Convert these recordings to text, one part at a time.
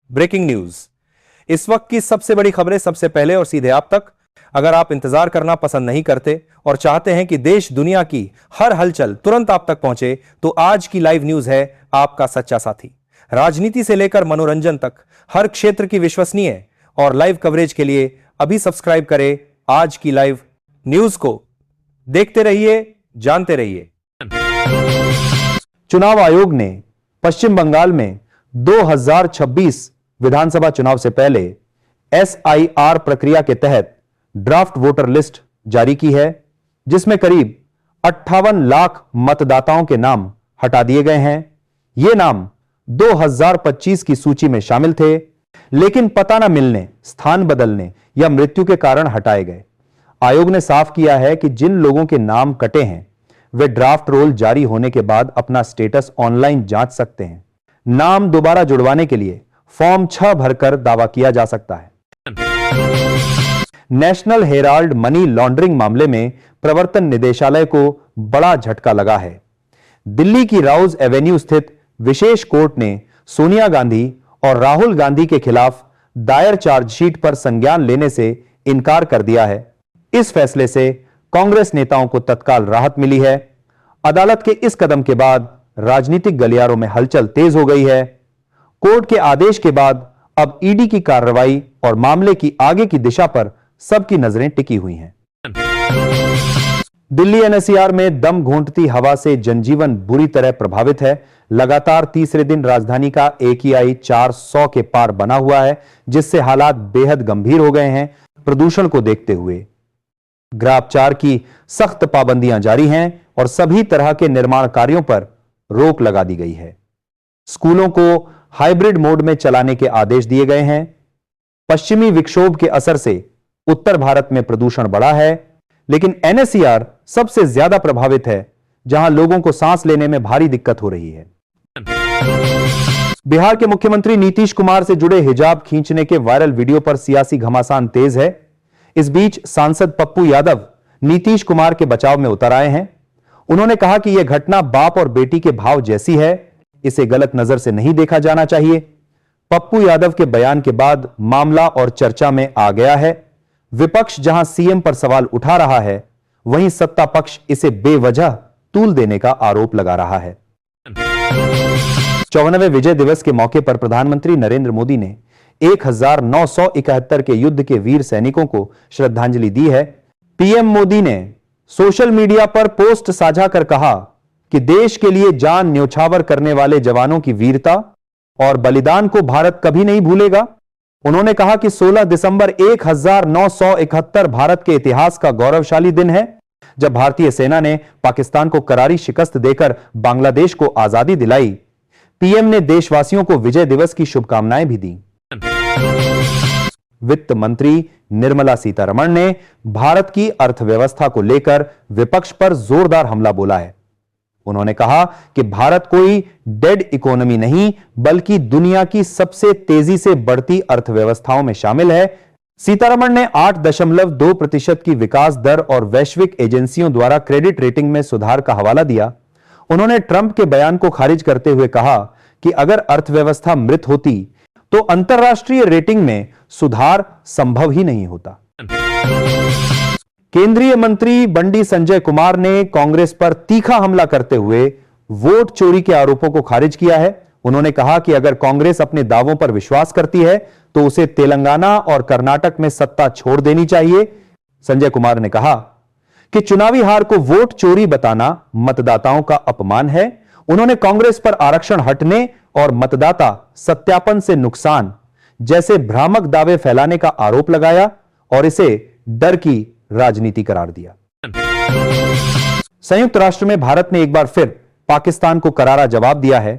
Breaking news. इस वक्त की सबसे बड़ी खबरें सबसे पहले और सीधे आप तक। अगर आप इंतजार करना पसंद नहीं करते और चाहते हैं कि देश दुनिया की हर हलचल तुरंत आप तक पहुंचे, तो आज की लाइव न्यूज है आपका सच्चा साथी। राजनीति से लेकर मनोरंजन तक हर क्षेत्र की विश्वसनीय और लाइव कवरेज के लिए अभी सब्सक्राइब करें आज की लाइव न्यूज को। देखते रहिए, जानते रहिए। चुनाव आयोग ने पश्चिम बंगाल में 2026 विधानसभा चुनाव से पहले SIR प्रक्रिया के तहत ड्राफ्ट वोटर लिस्ट जारी की है, जिसमें करीब 58 लाख मतदाताओं के नाम हटा दिए गए हैं। ये नाम 2025 की सूची में शामिल थे, लेकिन पता न मिलने, स्थान बदलने या मृत्यु के कारण हटाए गए। आयोग ने साफ किया है कि जिन लोगों के नाम कटे हैं वे ड्राफ्ट रोल जारी होने के बाद अपना स्टेटस ऑनलाइन जांच सकते हैं। नाम दोबारा जुड़वाने के लिए फॉर्म 6 भरकर दावा किया जा सकता है। नेशनल हेराल्ड मनी लॉन्ड्रिंग मामले में प्रवर्तन निदेशालय को बड़ा झटका लगा है। दिल्ली की राउज एवेन्यू स्थित विशेष कोर्ट ने सोनिया गांधी और राहुल गांधी के खिलाफ दायर चार्जशीट पर संज्ञान लेने से इनकार कर दिया है। इस फैसले से कांग्रेस नेताओं को तत्काल राहत मिली है। अदालत के इस कदम के बाद राजनीतिक गलियारों में हलचल तेज हो गई है। कोर्ट के आदेश के बाद अब ईडी की कार्रवाई और मामले की आगे की दिशा पर सबकी नजरें टिकी हुई हैं। दिल्ली NCR में दम घोंटती हवा से जनजीवन बुरी तरह प्रभावित है। लगातार तीसरे दिन राजधानी का AQI 400 के पार बना हुआ है, जिससे हालात बेहद गंभीर हो गए हैं। प्रदूषण को देखते हुए ग्राफ 4 की सख्त पाबंदियां जारी हैं और सभी तरह के निर्माण कार्यों पर रोक लगा दी गई है। स्कूलों को हाइब्रिड मोड में चलाने के आदेश दिए गए हैं। पश्चिमी विक्षोभ के असर से उत्तर भारत में प्रदूषण बढ़ा है, लेकिन NCR सबसे ज्यादा प्रभावित है, जहां लोगों को सांस लेने में भारी दिक्कत हो रही है। बिहार के मुख्यमंत्री नीतीश कुमार से जुड़े हिजाब खींचने के वायरल वीडियो पर सियासी घमासान तेज है। इस बीच सांसद पप्पू यादव नीतीश कुमार के बचाव में उतर आए हैं। उन्होंने कहा कि यह घटना बाप और बेटी के भाव जैसी है, इसे गलत नजर से नहीं देखा जाना चाहिए। पप्पू यादव के बयान के बाद मामला और चर्चा में आ गया है। विपक्ष जहां CM पर सवाल उठा रहा है, वहीं सत्ता पक्ष इसे बेवजह तूल देने का आरोप लगा रहा है। 54वें विजय दिवस के मौके पर प्रधानमंत्री नरेंद्र मोदी ने 1971 के युद्ध के वीर सैनिकों को श्रद्धांजलि दी है। PM मोदी ने सोशल मीडिया पर पोस्ट साझा कर कहा कि देश के लिए जान न्योछावर करने वाले जवानों की वीरता और बलिदान को भारत कभी नहीं भूलेगा। उन्होंने कहा कि 16 दिसंबर 1971 भारत के इतिहास का गौरवशाली दिन है, जब भारतीय सेना ने पाकिस्तान को करारी शिकस्त देकर बांग्लादेश को आजादी दिलाई। PM ने देशवासियों को विजय दिवस की शुभकामनाएं भी दी। वित्त मंत्री निर्मला सीतारमण ने भारत की अर्थव्यवस्था को लेकर विपक्ष पर जोरदार हमला बोला है। उन्होंने कहा कि भारत कोई डेड इकोनॉमी नहीं, बल्कि दुनिया की सबसे तेजी से बढ़ती अर्थव्यवस्थाओं में शामिल है। सीतारमण ने 8.2% की विकास दर और वैश्विक एजेंसियों द्वारा क्रेडिट रेटिंग में सुधार का हवाला दिया। उन्होंने ट्रंप के बयान को खारिज करते हुए कहा कि अगर अर्थव्यवस्था मृत होती तो अंतरराष्ट्रीय रेटिंग में सुधार संभव ही नहीं होता। केंद्रीय मंत्री बंडी संजय कुमार ने कांग्रेस पर तीखा हमला करते हुए वोट चोरी के आरोपों को खारिज किया है। उन्होंने कहा कि अगर कांग्रेस अपने दावों पर विश्वास करती है तो उसे तेलंगाना और कर्नाटक में सत्ता छोड़ देनी चाहिए। संजय कुमार ने कहा कि चुनावी हार को वोट चोरी बताना मतदाताओं का अपमान है। उन्होंने कांग्रेस पर आरक्षण हटने और मतदाता सत्यापन से नुकसान जैसे भ्रामक दावे फैलाने का आरोप लगाया और इसे डर की राजनीति करार दिया। संयुक्त राष्ट्र में भारत ने एक बार फिर पाकिस्तान को करारा जवाब दिया है।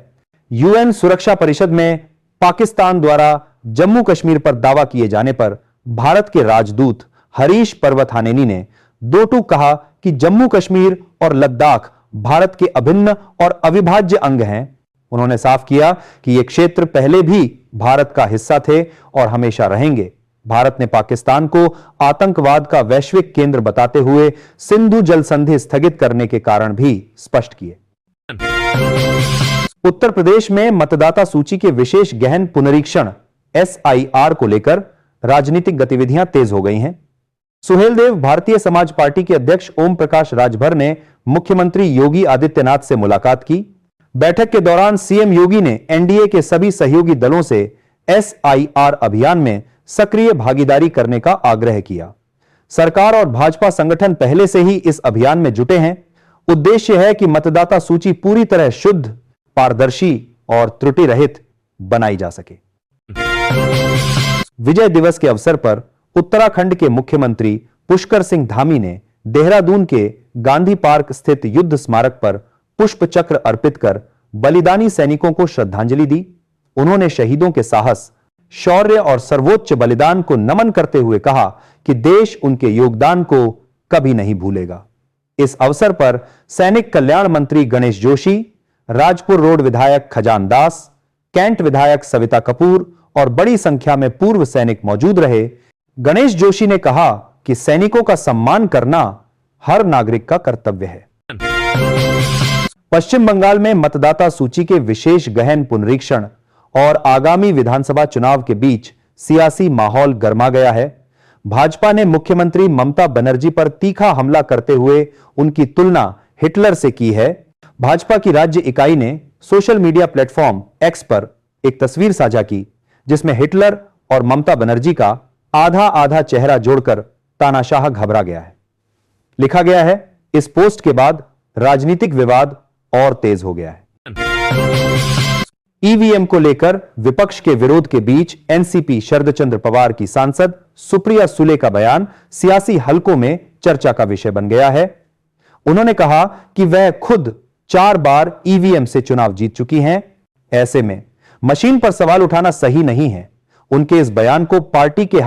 UN सुरक्षा परिषद में पाकिस्तान द्वारा जम्मू कश्मीर पर दावा किए जाने पर भारत के राजदूत हरीश पर्वतानेनी ने दो टूक कहा कि जम्मू कश्मीर और लद्दाख भारत के अभिन्न और अविभाज्य अंग हैं। उन्होंने साफ किया कि ये क्षेत्र पहले भी भारत का हिस्सा थे और हमेशा रहेंगे। भारत ने पाकिस्तान को आतंकवाद का वैश्विक केंद्र बताते हुए सिंधु जल संधि स्थगित करने के कारण भी स्पष्ट किए। उत्तर प्रदेश में मतदाता सूची के विशेष गहन पुनरीक्षण SIR को लेकर राजनीतिक गतिविधियां तेज हो गई हैं। सुहेलदेव भारतीय समाज पार्टी के अध्यक्ष ओम प्रकाश राजभर ने मुख्यमंत्री योगी आदित्यनाथ से मुलाकात की। बैठक के दौरान सीएम योगी ने एनडीए के सभी सहयोगी दलों से SIR अभियान में सक्रिय भागीदारी करने का आग्रह किया। सरकार और भाजपा संगठन पहले से ही इस अभियान में जुटे हैं। उद्देश्य है कि मतदाता सूची पूरी तरह शुद्ध, पारदर्शी और त्रुटि रहित बनाई जा सके। विजय दिवस के अवसर पर उत्तराखंड के मुख्यमंत्री पुष्कर सिंह धामी ने देहरादून के गांधी पार्क स्थित युद्ध स्मारक पर पुष्प चक्र अर्पित कर बलिदानी सैनिकों को श्रद्धांजलि दी। उन्होंने शहीदों के साहस, शौर्य और सर्वोच्च बलिदान को नमन करते हुए कहा कि देश उनके योगदान को कभी नहीं भूलेगा। इस अवसर पर सैनिक कल्याण मंत्री गणेश जोशी, राजपुर रोड विधायक खजान दास, कैंट विधायक सविता कपूर और बड़ी संख्या में पूर्व सैनिक मौजूद रहे। गणेश जोशी ने कहा कि सैनिकों का सम्मान करना हर नागरिक का कर्तव्य है। पश्चिम बंगाल में मतदाता सूची के विशेष गहन पुनरीक्षण और आगामी विधानसभा चुनाव के बीच सियासी माहौल गर्मा गया है। भाजपा ने मुख्यमंत्री ममता बनर्जी पर तीखा हमला करते हुए उनकी तुलना हिटलर से की है। भाजपा की राज्य इकाई ने सोशल मीडिया प्लेटफॉर्म एक्स पर एक तस्वीर साझा की, जिसमें हिटलर और ममता बनर्जी का आधा आधा चेहरा जोड़कर तानाशाह घबरा गया है। लिखा गया है, इस पोस्ट के बाद राजनीतिक विवाद और तेज हो गया है। ईवीएम को लेकर विपक्ष के विरोध के बीच एनसीपी शरद चंद्र पवार की सांसद सुप्रिया सुले का बयान सियासी हलकों में चर्चा का विषय बन गया है। उन्होंने कहा कि वह खुद 4 बार ईवीएम से चुनाव जीत चुकी हैं। ऐसे में मशीन पर सवाल उठाना सही नहीं है। उनके इस बयान को पार्टी के